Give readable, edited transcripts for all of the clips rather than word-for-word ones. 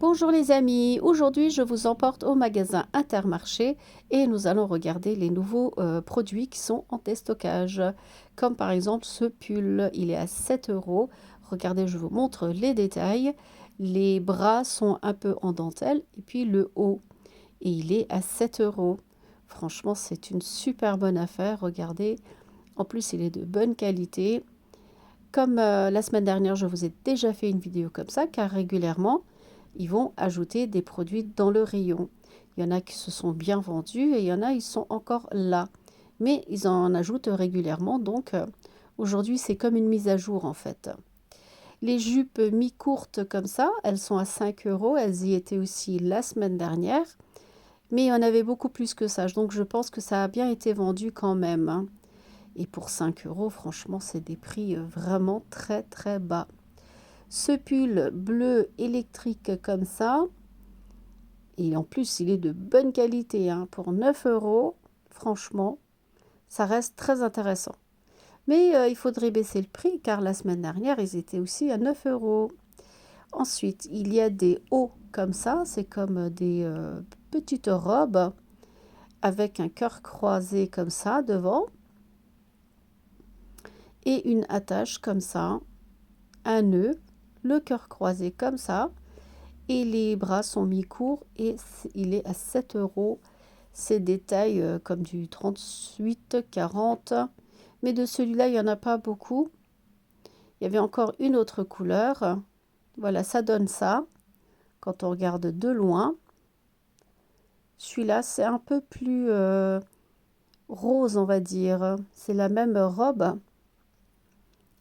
Bonjour les amis, aujourd'hui je vous emporte au magasin Intermarché et nous allons regarder les nouveaux produits qui sont en déstockage. Comme par exemple ce pull, il est à 7 euros. Regardez, je vous montre les détails. Les bras sont un peu en dentelle et puis le haut. Et il est à 7 euros. Franchement, c'est une super bonne affaire. Regardez, en plus il est de bonne qualité. Comme la semaine dernière, je vous ai déjà fait une vidéo comme ça, car régulièrement, ils vont ajouter des produits dans le rayon. Il y en a qui se sont bien vendus et il y en a, ils sont encore là. Mais ils en ajoutent régulièrement, donc aujourd'hui, c'est comme une mise à jour en fait. Les jupes mi-courtes comme ça, elles sont à 5 euros. Elles y étaient aussi la semaine dernière. Mais il y en avait beaucoup plus que ça, donc je pense que ça a bien été vendu quand même, hein. Et pour 5 euros, franchement, c'est des prix vraiment très très bas. Ce pull bleu électrique comme ça, et en plus il est de bonne qualité, hein, pour 9 euros, franchement, ça reste très intéressant. Mais il faudrait baisser le prix car la semaine dernière, ils étaient aussi à 9 euros. Ensuite, il y a des hauts comme ça, c'est comme des petites robes avec un cœur croisé comme ça devant et une attache comme ça, un nœud, le cœur croisé comme ça et les bras sont mi-courts et il est à 7 euros. C'est des tailles comme du 38, 40, mais de celui-là, il n'y en a pas beaucoup. Il y avait encore une autre couleur. Voilà, ça donne ça quand on regarde de loin. Celui-là, c'est un peu plus rose, on va dire. C'est la même robe.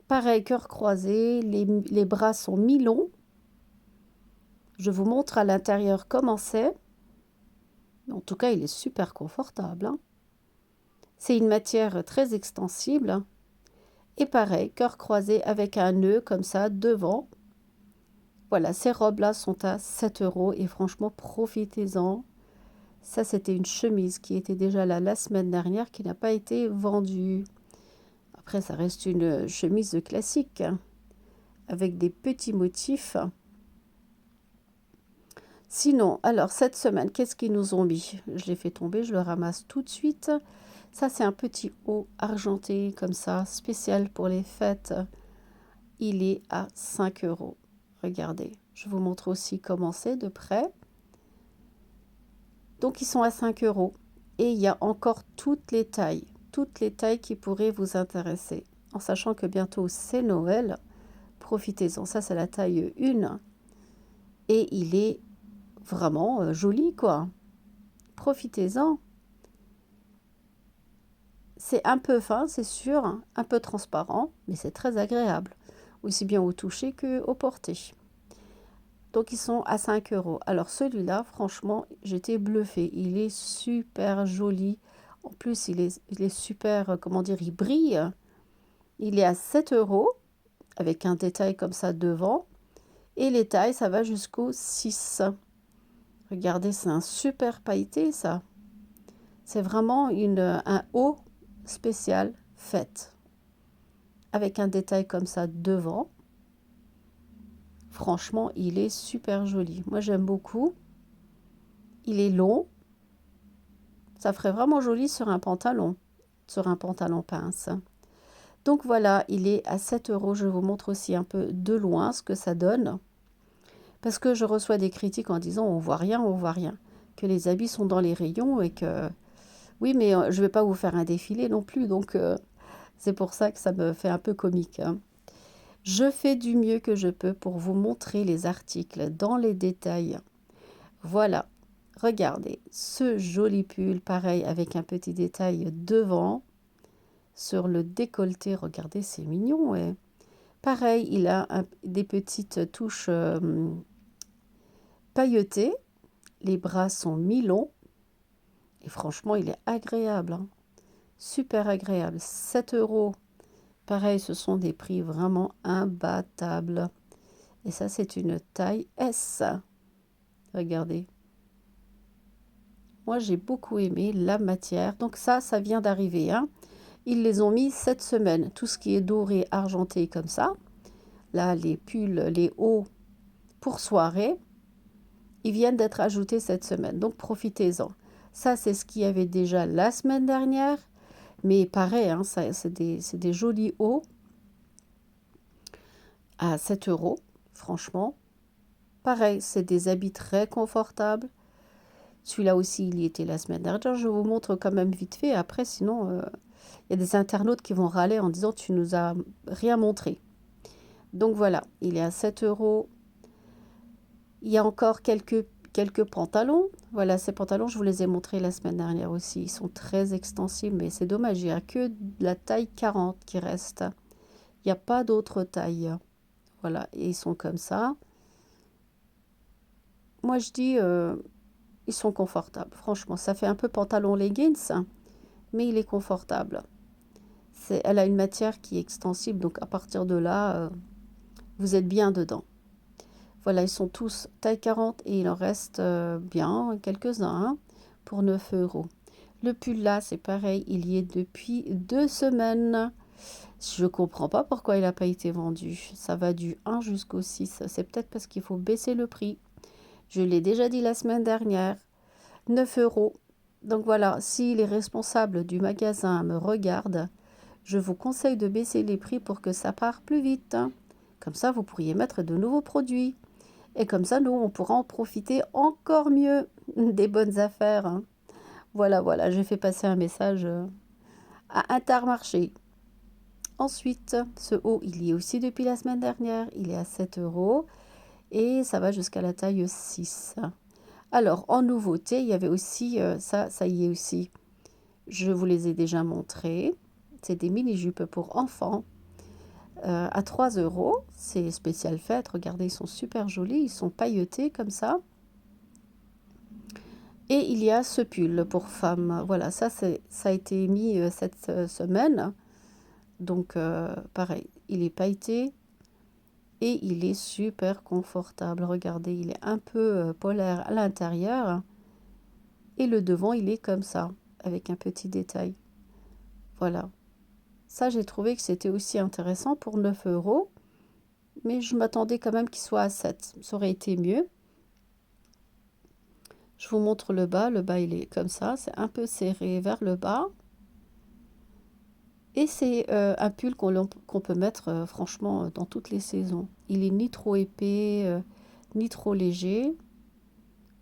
Pareil, cœur croisé, les bras sont mi-longs. Je vous montre à l'intérieur comment c'est. En tout cas, il est super confortable, hein. C'est une matière très extensible. Et pareil, cœur croisé avec un nœud comme ça devant. Voilà, ces robes-là sont à 7 euros et franchement, profitez-en. Ça, c'était une chemise qui était déjà là la semaine dernière, qui n'a pas été vendue. Après, ça reste une chemise classique, hein, avec des petits motifs. Sinon, alors cette semaine, qu'est-ce qu'ils nous ont mis? Je l'ai fait tomber, je le ramasse tout de suite. Ça, c'est un petit haut argenté comme ça, spécial pour les fêtes. Il est à 5 euros. Regardez, je vous montre aussi comment c'est de près. Donc, ils sont à 5 euros. Et il y a encore toutes les tailles qui pourraient vous intéresser. En sachant que bientôt, c'est Noël. Profitez-en. Ça, c'est la taille 1. Et il est vraiment joli, quoi. Profitez-en. C'est un peu fin, c'est sûr, hein, un peu transparent, mais c'est très agréable, aussi bien au toucher qu'au porté. Donc ils sont à 5 euros. Alors celui-là, franchement, j'étais bluffée. Il est super joli. En plus, il est super, comment dire, il brille. Il est à 7 euros, avec un détail comme ça devant. Et les tailles, ça va jusqu'au 6. Regardez, c'est un super pailleté, ça. C'est vraiment un haut spécial fête. Avec un détail comme ça devant. Franchement, il est super joli. Moi, j'aime beaucoup. Il est long. Ça ferait vraiment joli sur un pantalon pince. Donc voilà, il est à 7 euros. Je vous montre aussi un peu de loin ce que ça donne. Parce que je reçois des critiques en disant on voit rien, on voit rien. Que les habits sont dans les rayons et que... Oui, mais je ne vais pas vous faire un défilé non plus. Donc c'est pour ça que ça me fait un peu comique, hein. Je fais du mieux que je peux pour vous montrer les articles dans les détails. Voilà, regardez ce joli pull, pareil avec un petit détail devant sur le décolleté. Regardez, c'est mignon, ouais. Pareil, il a des petites touches pailletées. Les bras sont mi-longs et franchement, il est agréable, hein. Super agréable. 7 euros. Pareil, ce sont des prix vraiment imbattables. Et ça, c'est une taille S. Regardez. Moi, j'ai beaucoup aimé la matière. Donc ça vient d'arriver, hein. Ils les ont mis cette semaine. Tout ce qui est doré, argenté comme ça. Là, les pulls, les hauts pour soirée. Ils viennent d'être ajoutés cette semaine, donc profitez-en. Ça, c'est ce qu'il y avait déjà la semaine dernière. Mais pareil, hein, c'est des jolis hauts à 7 euros, franchement. Pareil, c'est des habits très confortables. Celui-là aussi, il y était la semaine dernière. Je vous montre quand même vite fait. Après, sinon, il y a des internautes qui vont râler en disant tu nous as rien montré. Donc voilà, il est à 7 euros. Il y a encore quelques pantalons. Voilà, ces pantalons, je vous les ai montrés la semaine dernière aussi. Ils sont très extensibles, mais c'est dommage. Il n'y a que de la taille 40 qui reste. Il n'y a pas d'autre taille. Voilà, et ils sont comme ça. Moi, je dis, ils sont confortables. Franchement, ça fait un peu pantalon leggings, hein, mais il est confortable. Elle a une matière qui est extensible, donc à partir de là, vous êtes bien dedans. Voilà, ils sont tous taille 40 et il en reste bien quelques-uns hein, pour 9 euros. Le pull là, c'est pareil, il y est depuis 2 semaines. Je ne comprends pas pourquoi il n'a pas été vendu. Ça va du 1 jusqu'au 6. C'est peut-être parce qu'il faut baisser le prix. Je l'ai déjà dit la semaine dernière. 9 euros. Donc voilà, si les responsables du magasin me regardent, je vous conseille de baisser les prix pour que ça parte plus vite. Comme ça, vous pourriez mettre de nouveaux produits. Et comme ça, nous, on pourra en profiter encore mieux des bonnes affaires. Hein. Voilà, voilà, j'ai fait passer un message à Intermarché. Ensuite, ce haut, il y est aussi depuis la semaine dernière. Il est à 7 euros et ça va jusqu'à la taille 6. Alors, en nouveauté, il y avait aussi, ça y est aussi. Je vous les ai déjà montrés. C'est des mini-jupes pour enfants à 3 euros. C'est spécial fête. Regardez, ils sont super jolis. Ils sont pailletés comme ça. Et il y a ce pull pour femmes. Voilà, ça a été mis cette semaine. Donc, pareil, il est pailleté et il est super confortable. Regardez, il est un peu polaire à l'intérieur. Et le devant, il est comme ça, avec un petit détail. Voilà. Ça, j'ai trouvé que c'était aussi intéressant pour 9 euros. Mais je m'attendais quand même qu'il soit à 7. Ça aurait été mieux. Je vous montre le bas. Le bas, il est comme ça. C'est un peu serré vers le bas. Et c'est un pull qu'on peut mettre franchement dans toutes les saisons. Il est ni trop épais, ni trop léger.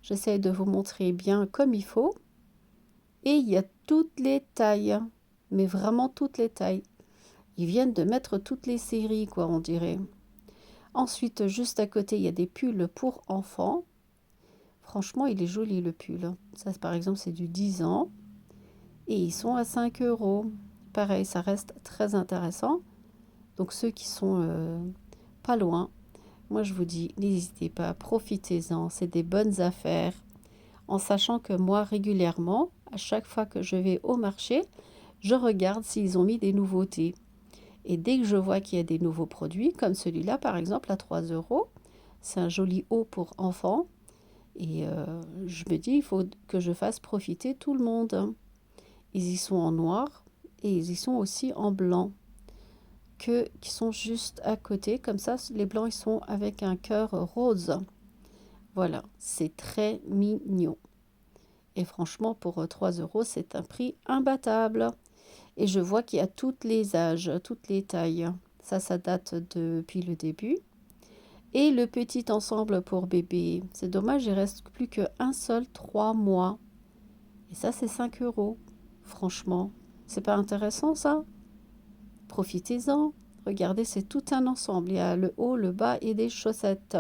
J'essaie de vous montrer bien comme il faut. Et il y a toutes les tailles. Mais vraiment toutes les tailles. Ils viennent de mettre toutes les séries, quoi, on dirait. Ensuite, juste à côté, il y a des pulls pour enfants. Franchement, il est joli le pull. Ça, par exemple, c'est du 10 ans. Et ils sont à 5 euros. Pareil, ça reste très intéressant. Donc ceux qui sont pas loin, moi je vous dis, n'hésitez pas, profitez-en. C'est des bonnes affaires. En sachant que moi, régulièrement, à chaque fois que je vais au marché, je regarde s'ils ont mis des nouveautés. Et dès que je vois qu'il y a des nouveaux produits, comme celui-là par exemple à 3 euros, c'est un joli haut pour enfants. Et je me dis, il faut que je fasse profiter tout le monde. Ils y sont en noir et ils y sont aussi en blanc, qui sont juste à côté. Comme ça, les blancs, ils sont avec un cœur rose. Voilà, c'est très mignon. Et franchement, pour 3 euros, c'est un prix imbattable. Et je vois qu'il y a tous les âges, toutes les tailles. Ça date depuis le début. Et le petit ensemble pour bébé. C'est dommage, il reste plus qu'un seul 3 mois. Et ça, c'est 5 euros. Franchement, c'est pas intéressant ça? Profitez-en. Regardez, c'est tout un ensemble. Il y a le haut, le bas et des chaussettes.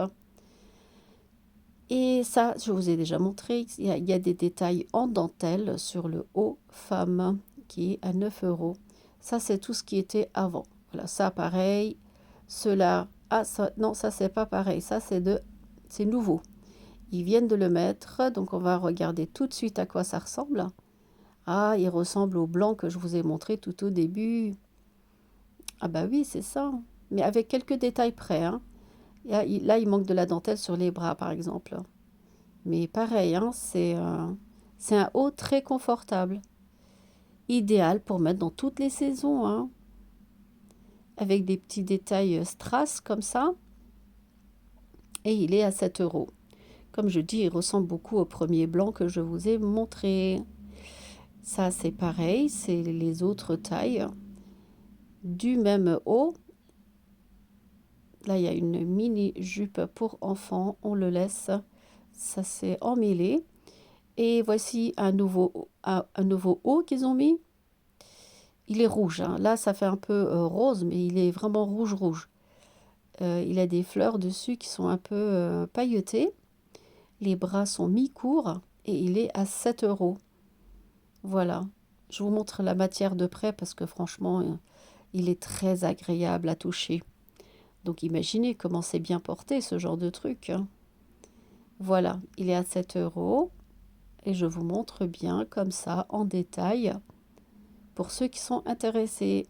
Et ça, je vous ai déjà montré. Il y a des détails en dentelle sur le haut femme qui est à 9 euros. Ça, c'est tout ce qui était avant. Voilà, ça, pareil. Cela, ah, ça, non, ça, c'est pas pareil. Ça, c'est nouveau. Ils viennent de le mettre. Donc, on va regarder tout de suite à quoi ça ressemble. Ah, il ressemble au blanc que je vous ai montré tout au début. Ah bah oui, c'est ça. Mais avec quelques détails près, hein. Là, il manque de la dentelle sur les bras, par exemple. Mais pareil, hein, c'est un haut très confortable. Idéal pour mettre dans toutes les saisons, hein. Avec des petits détails strass comme ça. Et il est à 7 euros. Comme je dis, il ressemble beaucoup au premier blanc que je vous ai montré. Ça, c'est pareil, c'est les autres tailles du même haut. Là, il y a une mini jupe pour enfants. On le laisse. Ça, c'est emmêlé. Et voici un nouveau haut qu'ils ont mis. Il est rouge, hein. Là, ça fait un peu rose, mais il est vraiment rouge. Il a des fleurs dessus qui sont un peu pailletées. Les bras sont mi-courts et il est à 7 euros. Voilà. Je vous montre la matière de près parce que franchement, il est très agréable à toucher. Donc imaginez comment c'est bien porté ce genre de truc, hein. Voilà, il est à 7 euros. Et je vous montre bien comme ça en détail pour ceux qui sont intéressés.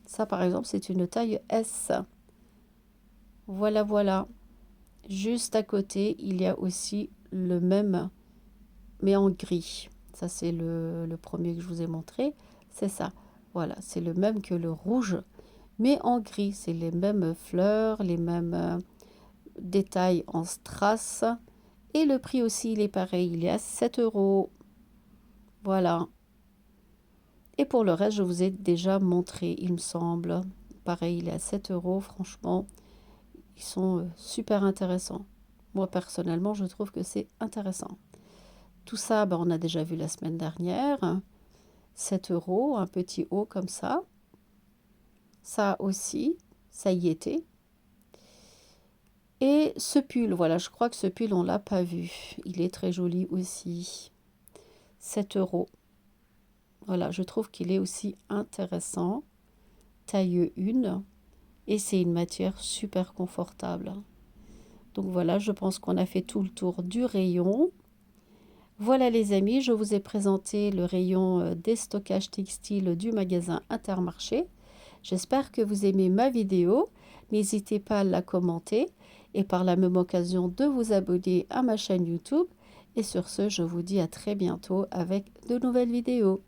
Ça par exemple c'est une taille S. Voilà, voilà. Juste à côté il y a aussi le même mais en gris. Ça c'est le premier que je vous ai montré. C'est ça. Voilà, c'est le même que le rouge mais en gris. C'est les mêmes fleurs, les mêmes détails en strass. Et le prix aussi il est pareil. Il est à 7 euros. Voilà. Et pour le reste, je vous ai déjà montré, il me semble. Pareil, il est à 7 euros. Franchement, ils sont super intéressants. Moi, personnellement, je trouve que c'est intéressant. Tout ça, ben, on a déjà vu la semaine dernière. 7 euros, un petit haut comme ça. Ça aussi, ça y était. Et ce pull, voilà, je crois que ce pull, on ne l'a pas vu. Il est très joli aussi. 7 euros. Voilà, je trouve qu'il est aussi intéressant. Taille 1. Et c'est une matière super confortable. Donc voilà, je pense qu'on a fait tout le tour du rayon. Voilà les amis, je vous ai présenté le rayon des stockages textiles du magasin Intermarché. J'espère que vous aimez ma vidéo. N'hésitez pas à la commenter et par la même occasion de vous abonner à ma chaîne YouTube. Et sur ce, je vous dis à très bientôt avec de nouvelles vidéos.